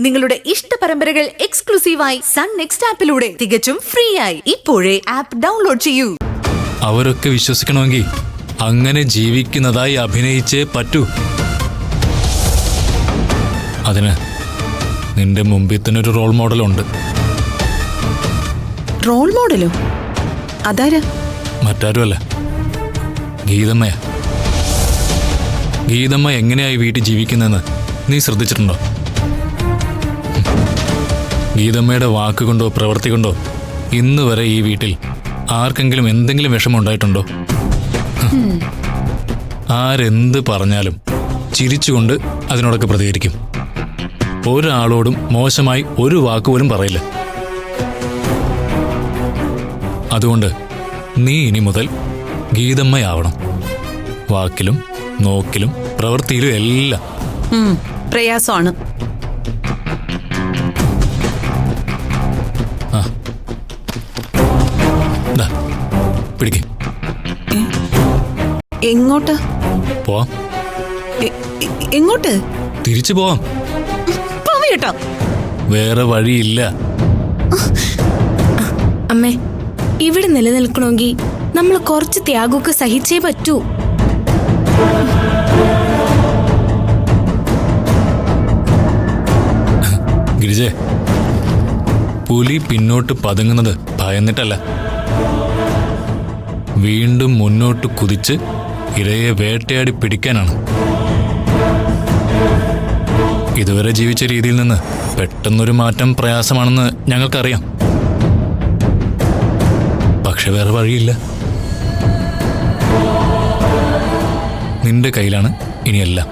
നിങ്ങളുടെ ഇഷ്ട പരമ്പരകൾ എക്സ്ക്ലൂസീവായി സൺ നെക്സ്റ്റ് ആപ്പിലൂടെ തികച്ചും ഫ്രീ ആയി ഇപ്പോഴേ ആപ്പ് ഡൗൺലോഡ് ചെയ്യൂ. അവരൊക്കെ വിശ്വസിക്കണമെങ്കിൽ അങ്ങനെ ജീവിക്കുന്നതായി അഭിനയിച്ചേ പറ്റൂ. അതിന് നിന്റെ മുമ്പിൽ തന്നെ ഒരു റോൾ മോഡലുണ്ട്. റോൾ മോഡലോ? അതാരാ? മറ്റാരുമല്ല, ഗീതമ്മയാ. ഗീതമ്മ എങ്ങനെയായി വീട്ടിൽ ജീവിക്കുന്നതെന്ന് നീ ശ്രദ്ധിച്ചിട്ടുണ്ടോ? ഗീതമ്മയുടെ വാക്കുകൊണ്ടോ പ്രവൃത്തി കൊണ്ടോ ഇന്ന് വരെ ഈ വീട്ടിൽ ആർക്കെങ്കിലും എന്തെങ്കിലും വിഷമം ഉണ്ടായിട്ടുണ്ടോ? ആരെന്ത് പറഞ്ഞാലും ചിരിച്ചുകൊണ്ട് അതിനോടൊക്കെ പ്രതികരിക്കും. ഒരാളോടും മോശമായി ഒരു വാക്കുപോലും പറയില്ല. അതുകൊണ്ട് നീ ഇനി മുതൽ ഗീതമ്മയാവണം. വാക്കിലും നോക്കിലും പ്രവൃത്തിയിലും എല്ലാം. പ്രയാസമാണ്. പിടിക്ക്. എങ്ങോട്ട് പോവാം? എങ്ങോട്ട്? തിരിച്ചു പോവാം. കേട്ടോ, വേറെ വഴിയില്ല. അമ്മേ, ഇവിടെ നിലനിൽക്കണമെങ്കിൽ നമ്മൾ കുറച്ച് ത്യാഗമൊക്കെ സഹിച്ചേ പറ്റൂ. ഗിരിജേ, പുലി പിന്നോട്ട് പതുങ്ങുന്നത് ഭയന്നിട്ടല്ല, വീണ്ടും മുന്നോട്ട് കുതിച്ച് ഇരയെ വേട്ടയാടി പിടിക്കാനാണ്. ഇതുവരെ ജീവിച്ച രീതിയിൽ നിന്ന് പെട്ടെന്നൊരു മാറ്റം പ്രയാസമാണെന്ന് ഞങ്ങൾക്കറിയാം. പക്ഷെ വേറെ വഴിയില്ല. നിന്റെ കയ്യിലാണ് ഇനിയെല്ലാം.